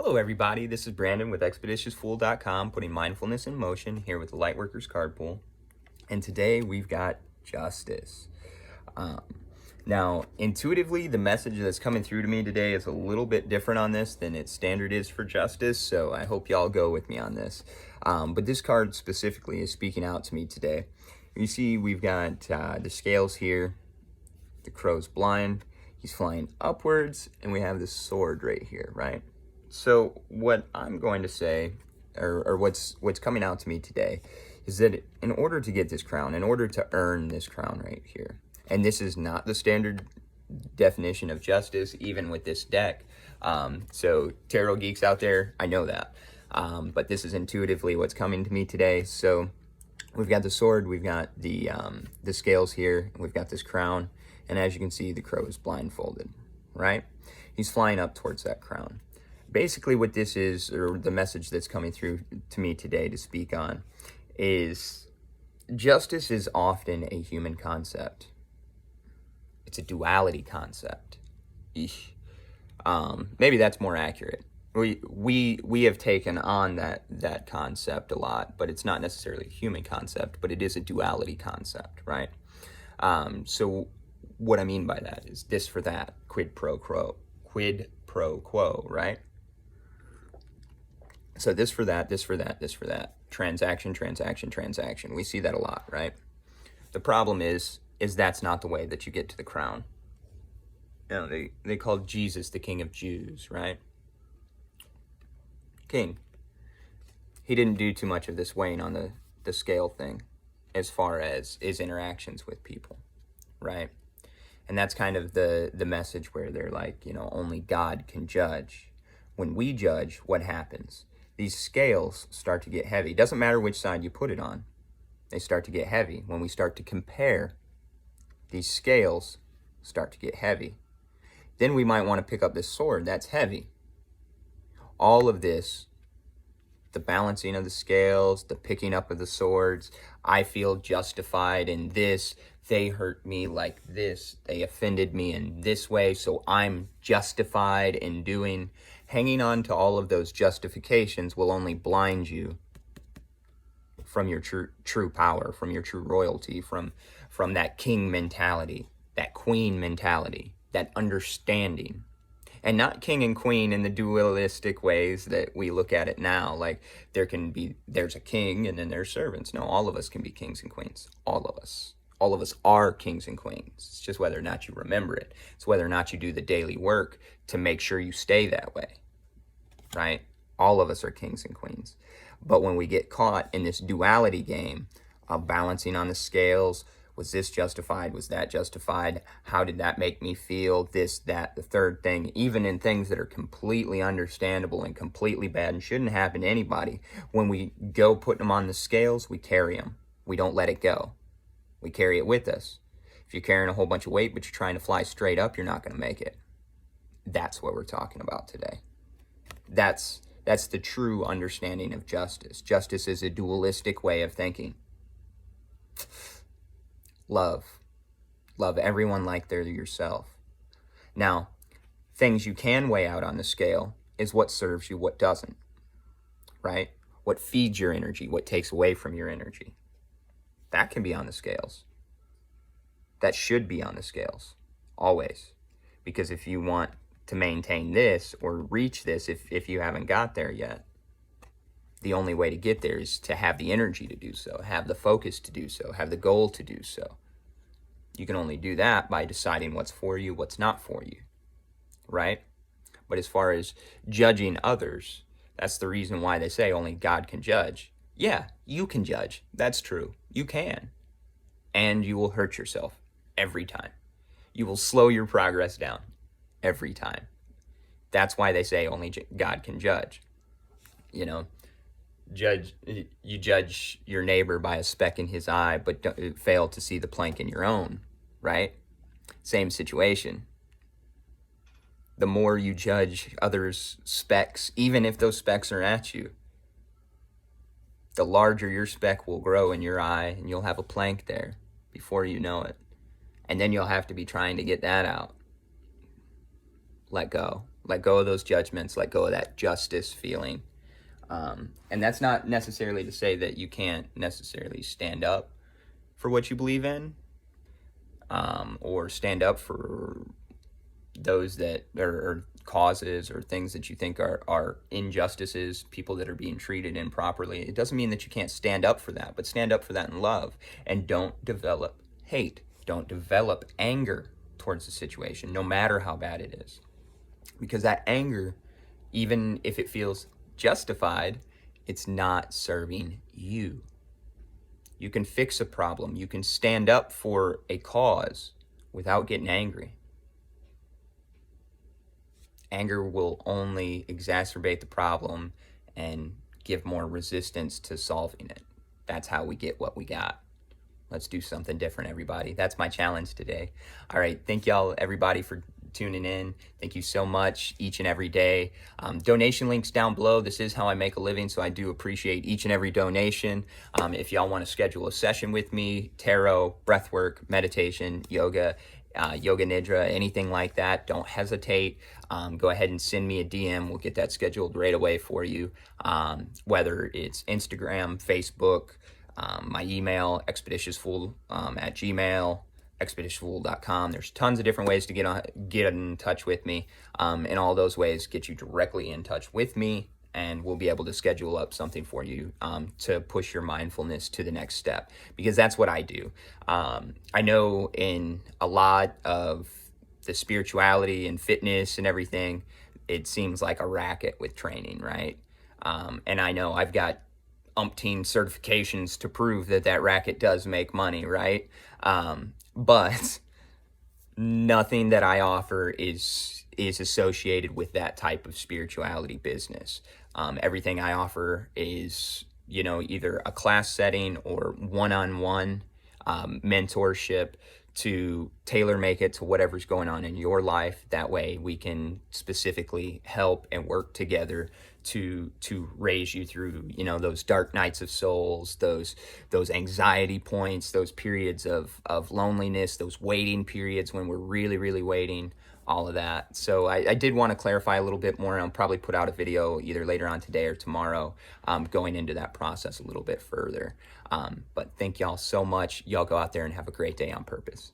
Hello everybody, this is Brandon with ExpeditiousFool.com, putting mindfulness in motion here with the Lightworkers card pool. And today we've got justice. Now, intuitively, the message that's coming through to me today is a little bit different on this than its standard is for justice, so I hope y'all go with me on this. But this card specifically is speaking out to me today. You see, we've got the scales here, the crow's blind, he's flying upwards, and we have this sword right here, right? So what I'm going to say, or what's coming out to me today, is that in order to get this crown, in order to earn this crown right here, and this is not the standard definition of justice, even with this deck. So tarot geeks out there, I know that. But this is intuitively what's coming to me today. So we've got the sword, we've got the scales here, we've got this crown, and as you can see, the crow is blindfolded, right? He's flying up towards that crown. Basically what this is, or the message that's coming through to me today to speak on, is justice is often a human concept. It's a duality concept. Maybe that's more accurate. We have taken on that concept a lot, but it's not necessarily a human concept, but it is a duality concept, right? So what I mean by that is this for that, quid pro quo, right? So this for that, this for that, this for that. Transaction, transaction, transaction. We see that a lot, right? The problem is that's not the way that you get to the crown. You know, they called Jesus the King of Jews, right? King. He didn't do too much of this weighing on the scale thing as far as his interactions with people, right? And that's kind of the message where they're like, you know, only God can judge. When we judge, what happens? These scales start to get heavy. Doesn't matter which side you put it on. They start to get heavy. When we start to compare, these scales start to get heavy. Then we might want to pick up this sword. That's heavy. All of this, the balancing of the scales, the picking up of the swords, I feel justified in this. They hurt me like this. They offended me in this way, so I'm justified in doing. Hanging on to all of those justifications will only blind you from your true power, from your true royalty, from that king mentality, that queen mentality, that understanding. And not king and queen in the dualistic ways that we look at it now. Like there's a king and then there's servants. No, all of us can be kings and queens. All of us. All of us are kings and queens. It's just whether or not you remember it. It's whether or not you do the daily work to make sure you stay that way, right? All of us are kings and queens. But when we get caught in this duality game of balancing on the scales, was this justified? Was that justified? How did that make me feel? This, that, the third thing, even in things that are completely understandable and completely bad and shouldn't happen to anybody, when we go put them on the scales, we carry them. We don't let it go. We carry it with us. If you're carrying a whole bunch of weight, but you're trying to fly straight up, you're not going to make it. That's what we're talking about today. That's the true understanding of justice. Justice is a dualistic way of thinking. Love everyone like they're yourself. Now, things you can weigh out on the scale is what serves you, what doesn't, right? What feeds your energy, what takes away from your energy. That can be on the scales. That should be on the scales, always. Because if you want to maintain this or reach this, if you haven't got there yet, the only way to get there is to have the energy to do so, have the focus to do so, have the goal to do so. You can only do that by deciding what's for you, what's not for you, right? But as far as judging others, that's the reason why they say only God can judge. Yeah, you can judge. That's true. You can. And you will hurt yourself every time. You will slow your progress down every time. That's why they say only God can judge. You know, you judge your neighbor by a speck in his eye, but don't fail to see the plank in your own, right? Same situation. The more you judge others' specks, even if those specks are at you, the larger your speck will grow in your eye, and you'll have a plank there before you know it. And then you'll have to be trying to get that out. Let go. Let go of those judgments, let go of that justice feeling. And that's not necessarily to say that you can't necessarily stand up for what you believe in, or stand up for those that are causes or things that you think are injustices, people that are being treated improperly. It doesn't mean that you can't stand up for that, but stand up for that in love, and don't develop hate. Don't develop anger towards the situation, no matter how bad it is. Because that anger, even if it feels justified, it's not serving you. You can fix a problem. You can stand up for a cause without getting angry. Anger will only exacerbate the problem and give more resistance to solving it. That's how we get what we got. Let's do something different, everybody. That's my challenge today. All right. Thank y'all, everybody, for tuning in. Thank you so much each and every day. Donation links down below. This is how I make a living, so I do appreciate each and every donation. If y'all want to schedule a session with me, tarot, breathwork, meditation, yoga, yoga nidra, anything like that, don't hesitate. Go ahead and send me a DM. We'll get that scheduled right away for you. Whether it's Instagram, Facebook, my email, expeditiousfool at Gmail, expeditiousfool.com. There's tons of different ways to get in touch with me, and all those ways get you directly in touch with me, and we'll be able to schedule up something for you to push your mindfulness to the next step, because that's what I do. I know in a lot of the spirituality and fitness and everything, it seems like a racket with training, right? And I know I've got umpteen certifications to prove that racket does make money, right? But nothing that I offer is associated with that type of spirituality business. Everything I offer is, either a class setting or one-on-one mentorship to tailor make it to whatever's going on in your life. That way we can specifically help and work together to raise you through, those dark nights of souls, those anxiety points, those periods of loneliness, those waiting periods when we're really, really waiting, all of that. So I did want to clarify a little bit more. I'll probably put out a video either later on today or tomorrow, going into that process a little bit further. But thank y'all so much. Y'all go out there and have a great day on purpose.